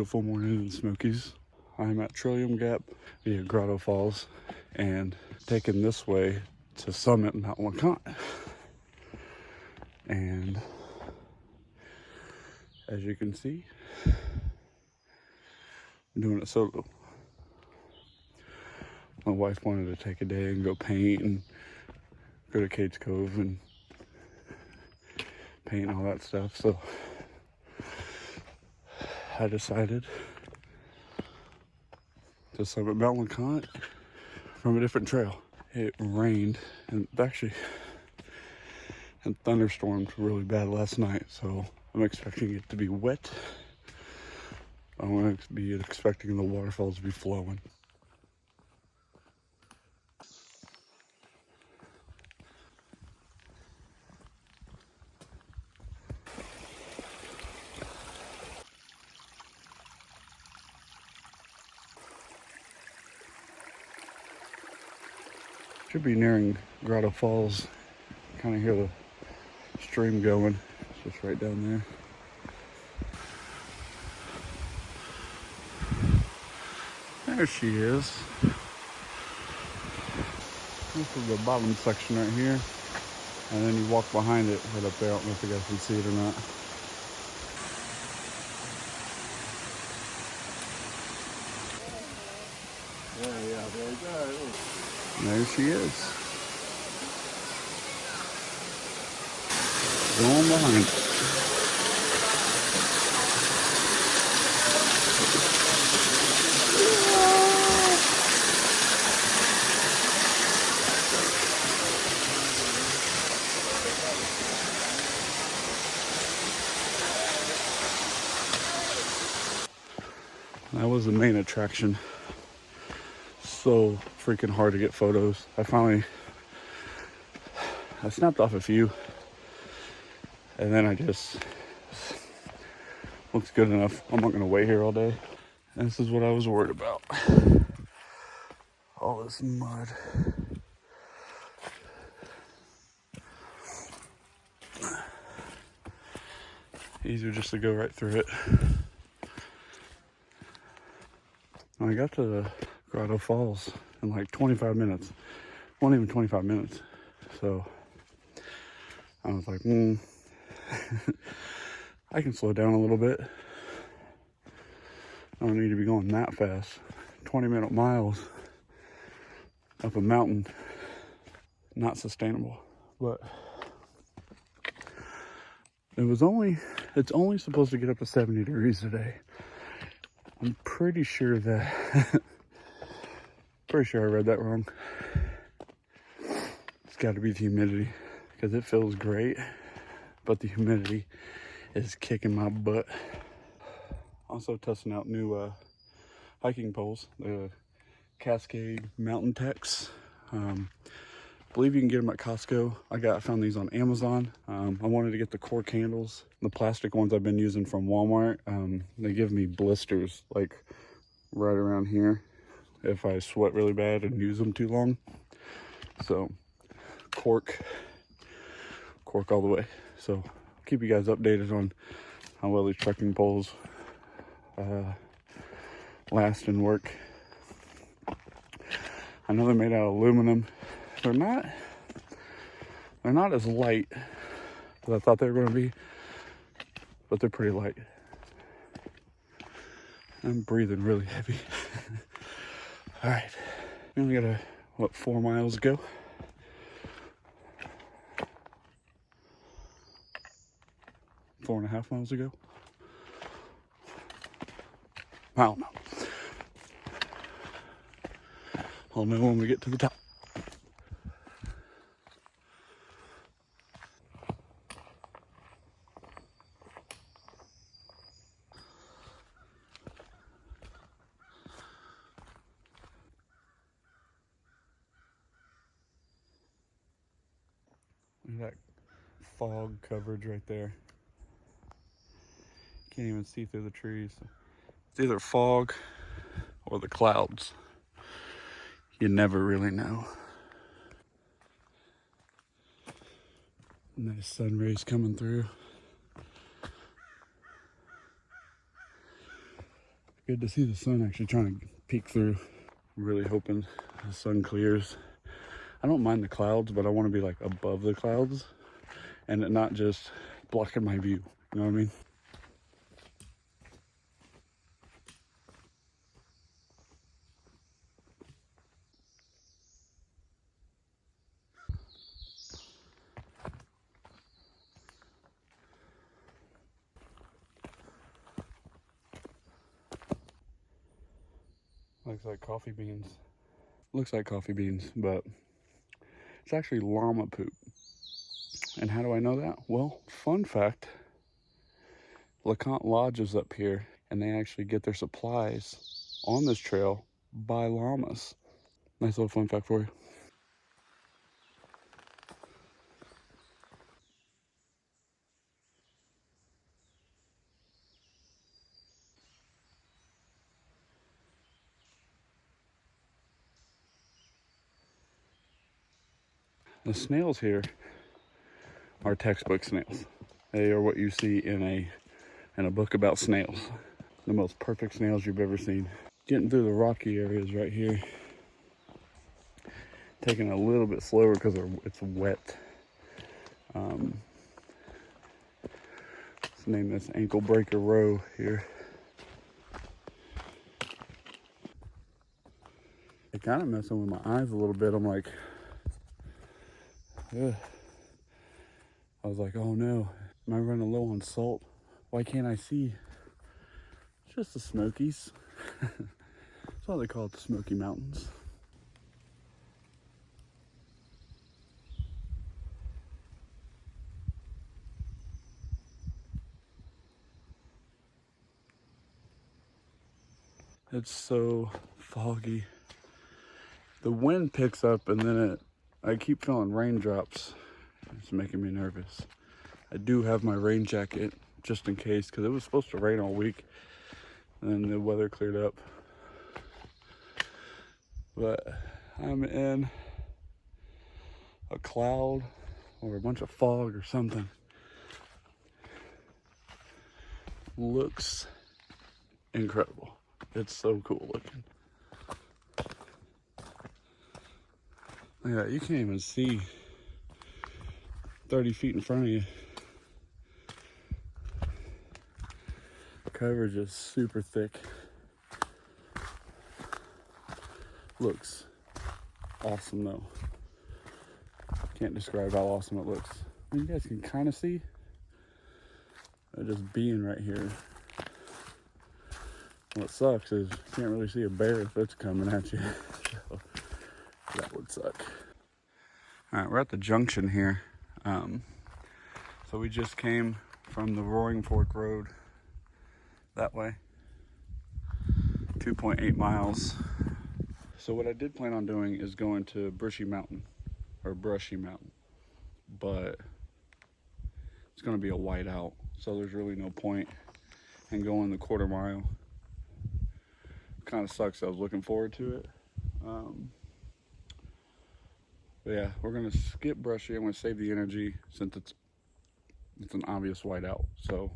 beautiful morning in the Smokies. I'm at Trillium Gap via Grotto Falls and taking this way to summit Mount LeConte. And as you can see, I'm doing it solo. My wife wanted to take a day and go paint and go to Cade's Cove and paint and all that stuff, so I decided to summit Mount LeConte from a different trail. It rained and thunderstormed really bad last night, so I'm expecting it to be wet. I'm going to be expecting the waterfalls to be flowing. Should be nearing Grotto Falls. Kind of hear the stream going. It's just right down there. There she is. This is the bottom section right here. And then you walk behind it right up there. I don't know if you guys can see it or not. And there she is. Going behind it. That was the main attraction. So freaking hard to get photos. I snapped off a few, and then looks good enough. I'm not gonna wait here all day. And this is what I was worried about. All this mud. Easier just to go right through it. I got to the Grotto Falls in like 25 minutes. Wasn't even 25 minutes. So I was like, I can slow down a little bit. I don't need to be going that fast. 20-minute miles up a mountain, not sustainable. But it's only supposed to get up to 70 degrees today. I'm pretty sure I read that wrong. It's got to be the humidity, because it feels great, but the humidity is kicking my butt. Also testing out new hiking poles, the Cascade Mountain Techs. I believe you can get them at Costco. I found these on Amazon. I wanted to get the cork handles. The plastic ones I've been using from Walmart, they give me blisters like right around here if I sweat really bad and use them too long. So cork all the way. So I'll keep you guys updated on how well these trekking poles last and work. I know they're made out of aluminum. They're not as light as I thought they were going to be, but they're pretty light. I'm breathing really heavy. All right, we only got 4 miles to go. Four and a half miles to go. I don't know. I'll know when we get to the top. Look at that fog coverage right there. Can't even see through the trees. It's either fog or the clouds. You never really know. Nice sun rays coming through. Good to see the sun actually trying to peek through. I'm really hoping the sun clears. I don't mind the clouds, but I want to be like above the clouds and it not just blocking my view. You know what I mean? Looks like coffee beans. Looks like coffee beans, but it's actually llama poop. And how do I know that? Well, fun fact, LeConte Lodge is up here, and they actually get their supplies on this trail by llamas. Nice little fun fact for you. The snails here are textbook snails. They are what you see in a book about snails. The most perfect snails you've ever seen. Getting through the rocky areas right here. Taking a little bit slower because it's wet. Let's name this Ankle Breaker Row here. It kind of messing with my eyes a little bit. I'm like, ugh. I was like, oh no, am I running low on salt? Why can't I see? It's just the Smokies. That's why they call it the Smoky Mountains. It's so foggy. The wind picks up and then I keep feeling raindrops. It's making me nervous. I do have my rain jacket just in case because it was supposed to rain all week and then the weather cleared up. But I'm in a cloud or a bunch of fog or something. Looks incredible. It's so cool looking. Look at that, you can't even see 30 feet in front of you. Coverage is super thick. Looks awesome though. Can't describe how awesome it looks. You guys can kind of see. Just being right here. What sucks is you can't really see a bear if it's coming at you. So that would suck. All right, we're at the junction here. So we just came from the Roaring Fork Road that way, 2.8 miles. So what I did plan on doing is going to Brushy Mountain, but it's gonna be a whiteout, so there's really no point in going the quarter mile. Kind of sucks, I was looking forward to it. But yeah, we're gonna skip Brushy. I'm gonna save the energy since it's an obvious whiteout, so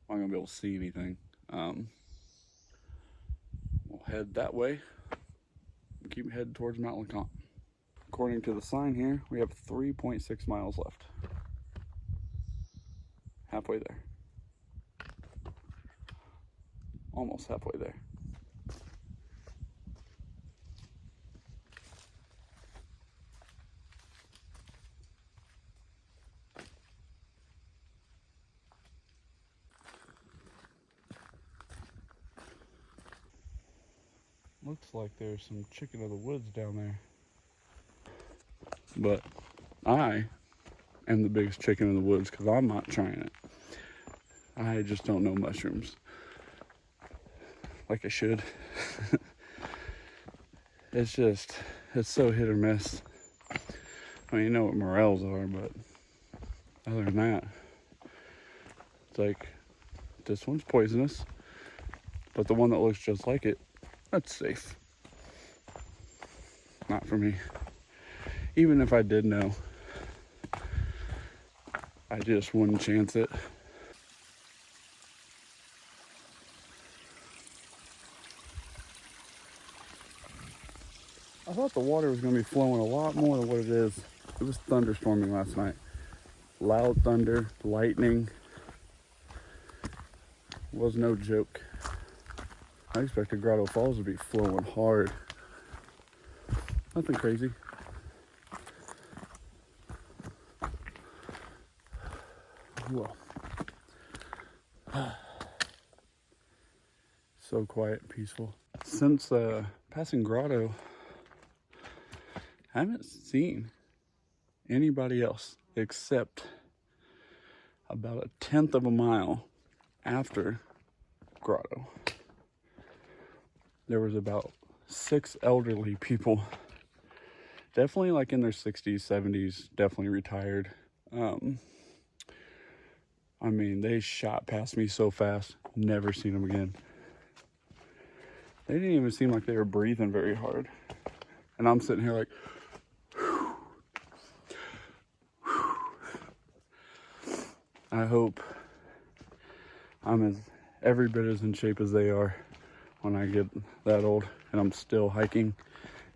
I'm not gonna be able to see anything. We'll head that way and keep heading towards Mount LeConte. According to the sign here, we have 3.6 miles left. Halfway there. Almost halfway there. Looks like there's some chicken of the woods down there. But I am the biggest chicken in the woods because I'm not trying it. I just don't know mushrooms like I should. It's so hit or miss. I mean, you know what morels are, but other than that, it's like, this one's poisonous, but the one that looks just like it, that's safe. Not for me. Even if I did know, I just wouldn't chance it. I thought the water was going to be flowing a lot more than what it is. It was thunderstorming last night. Loud thunder, lightning. Was no joke. I expected Grotto Falls to be flowing hard. Nothing crazy. Well, so quiet and peaceful. Since passing Grotto, I haven't seen anybody else except about 1/10 of a mile after Grotto. There was about 6 elderly people, definitely like in their 60s, 70s, definitely retired. I mean, they shot past me so fast, never seen them again. They didn't even seem like they were breathing very hard. And I'm sitting here like, whew, whew. I hope I'm every bit as in shape as they are when I get that old and I'm still hiking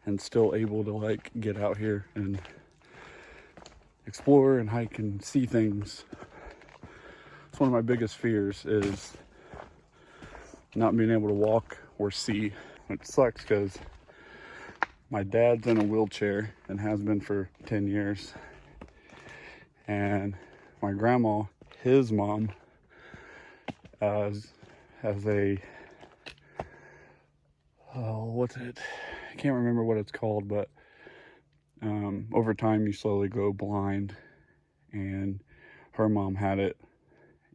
and still able to like get out here and explore and hike and see things. It's one of my biggest fears is not being able to walk or see. It sucks because my dad's in a wheelchair and has been for 10 years. And my grandma, his mom, has a, what's it? I can't remember what it's called, but over time you slowly go blind. And her mom had it.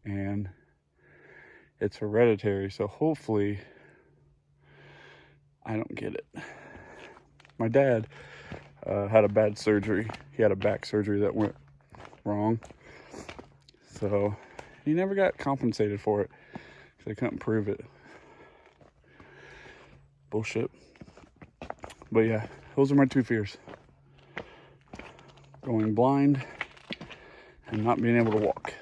And it's hereditary, so hopefully I don't get it. My dad had a bad surgery. He had a back surgery that went wrong. So he never got compensated for it because they couldn't prove it. Bullshit. But yeah, those are my 2 fears. Going blind and not being able to walk.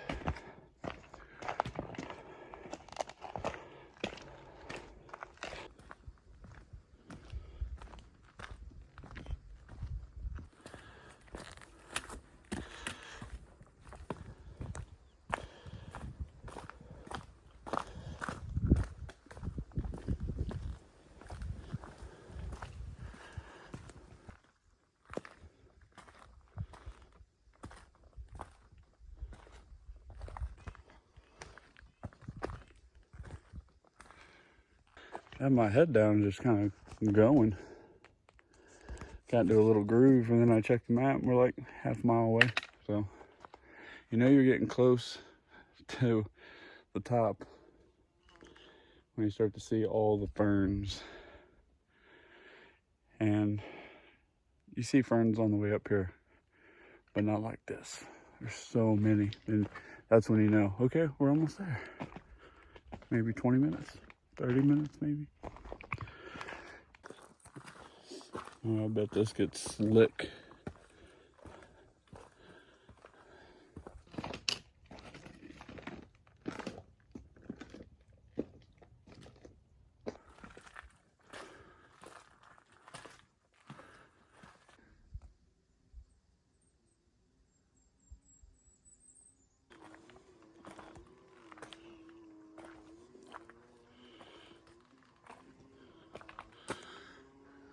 I had my head down and just kind of going. Got into a little groove and then I checked the map and we're like half a mile away. So, you know you're getting close to the top when you start to see all the ferns. And you see ferns on the way up here, but not like this. There's so many. And that's when you know, okay, we're almost there. Maybe 20 minutes, 30 minutes maybe. Oh, I bet this gets slick.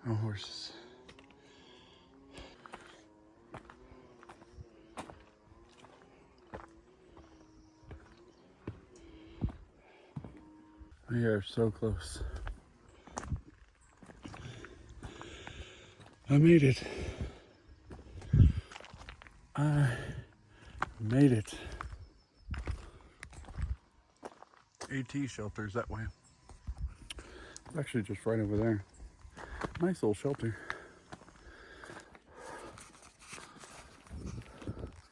Oh, horses. We are so close. I made it. I made it. AT shelters that way. It's actually just right over there. Nice little shelter.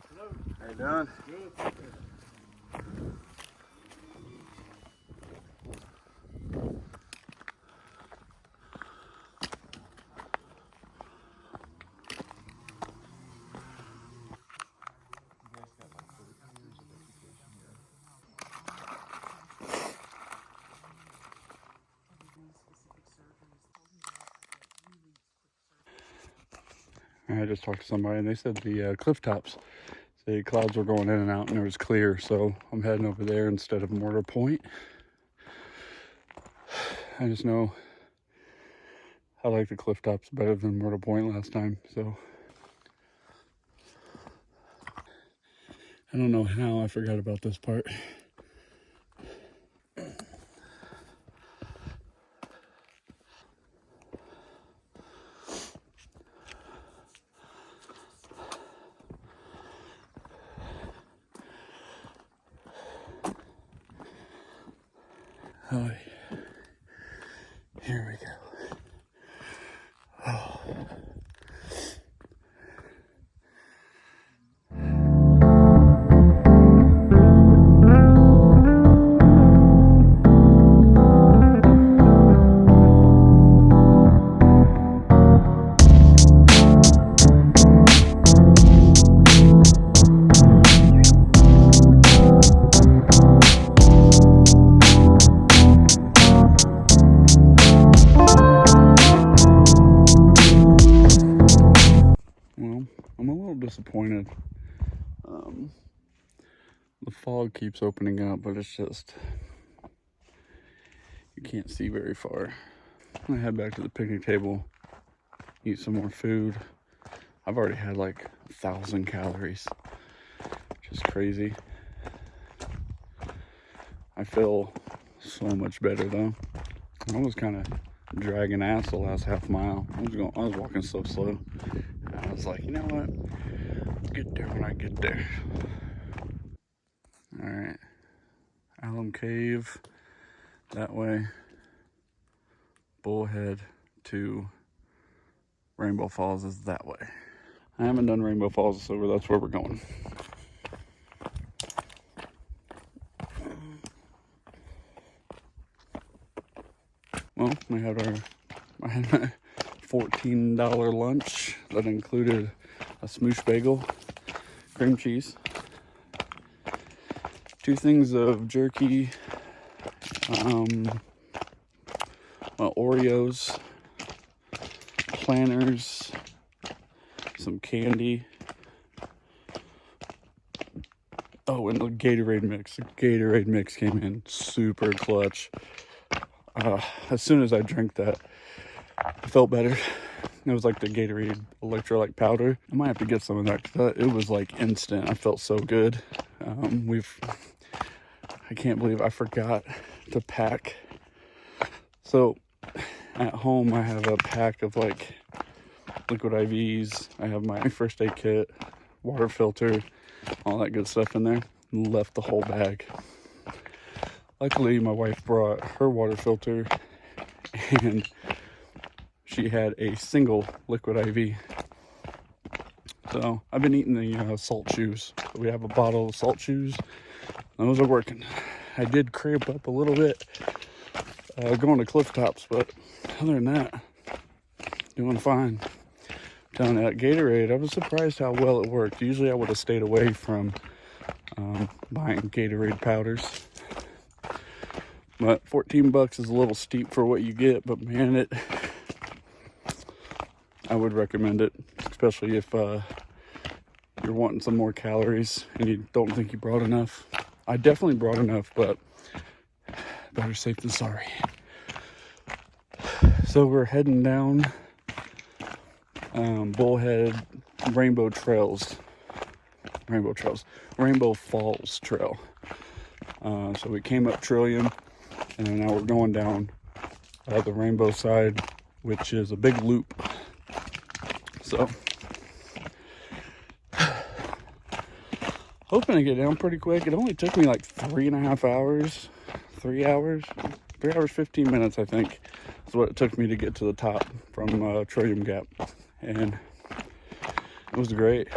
Hello. How you doing? Good. I just talked to somebody and they said the cliff tops, the clouds were going in and out and it was clear. So I'm heading over there instead of Mortar Point. I just know I like the cliff tops better than Mortar Point last time. So I don't know how I forgot about this part. Oh, here we go. Oh. I'm a little disappointed. The fog keeps opening up, but it's just, you can't see very far. I'm gonna head back to the picnic table, eat some more food. I've already had like 1,000 calories, which is crazy. I feel so much better though. I was kind of dragging ass the last half mile. I was walking so slow. I was like, you know what? I'll get there when I get there. All right, Alum Cave that way. Bullhead to Rainbow Falls is that way. I haven't done Rainbow Falls, so that's where we're going. Well, I had my $14 lunch that included a smoosh bagel, cream cheese, 2 things of jerky, Oreos, planters, some candy. Oh, and the Gatorade mix. The Gatorade mix came in super clutch. As soon as I drank that, I felt better. It was like the Gatorade electrolyte powder. I might have to get some of that because it was like instant. I felt so good. I can't believe I forgot to pack. So at home, I have a pack of like liquid IVs. I have my first aid kit, water filter, all that good stuff in there. Left the whole bag. Luckily, my wife brought her water filter and she had a single liquid IV. So I've been eating the salt chews. We have a bottle of salt chews. Those are working. I did cramp up a little bit going to cliff tops, but other than that, doing fine. I'm telling you, that Gatorade, I was surprised how well it worked. Usually I would have stayed away from buying Gatorade powders. But $14 is a little steep for what you get, but man, I would recommend it, especially if you're wanting some more calories and you don't think you brought enough. I definitely brought enough, but better safe than sorry. So we're heading down Bullhead Rainbow Falls Trail. So we came up Trillium, and now we're going down the rainbow side, which is a big loop. So hoping to get down pretty quick. It only took me like 3.5 hours, 3 hours, 3 hours, 15 minutes, I think, is what it took me to get to the top from Trillium Gap. And it was great.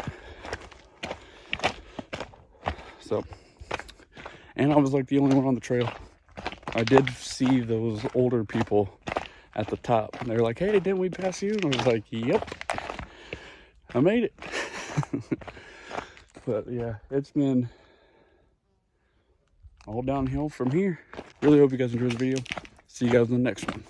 So, and I was like the only one on the trail. I did see those older people at the top, and they were like, "Hey, didn't we pass you?" And I was like, "Yep, I made it." But yeah, it's been all downhill from here. Really hope you guys enjoyed the video. See you guys in the next one.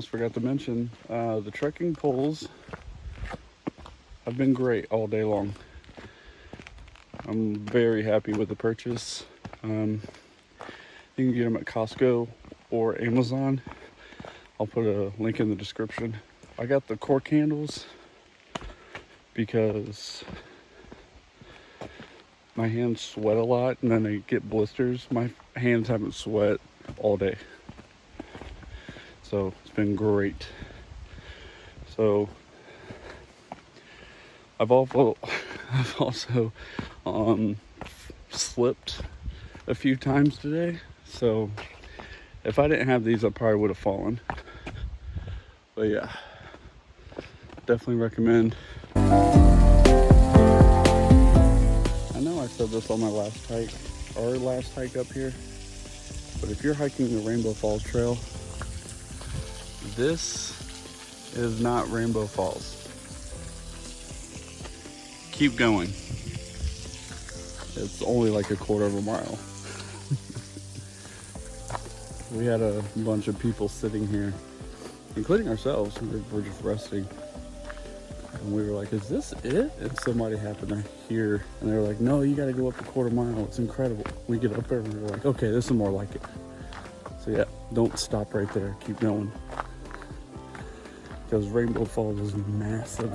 almost forgot to mention, the trekking poles have been great all day long. I'm very happy with the purchase. You can get them at Costco or Amazon. I'll put a link in the description. I got the cork handles because my hands sweat a lot and then they get blisters. My hands haven't sweat all day, so it's been great. So I've also slipped a few times today, so if I didn't have these I probably would have fallen. But yeah, definitely recommend. I know I said this on my last hike, our last hike up here, but if you're hiking the Rainbow Falls Trail, this is not Rainbow Falls. Keep going. It's only like a quarter of a mile. We had a bunch of people sitting here, including ourselves. We're just resting. And we were like, is this it? And somebody happened to hear, and they were like, no, you got to go up a quarter mile. It's incredible. We get up there and we're like, okay, this is more like it. So yeah, don't stop right there. Keep going. Because Rainbow Falls is massive.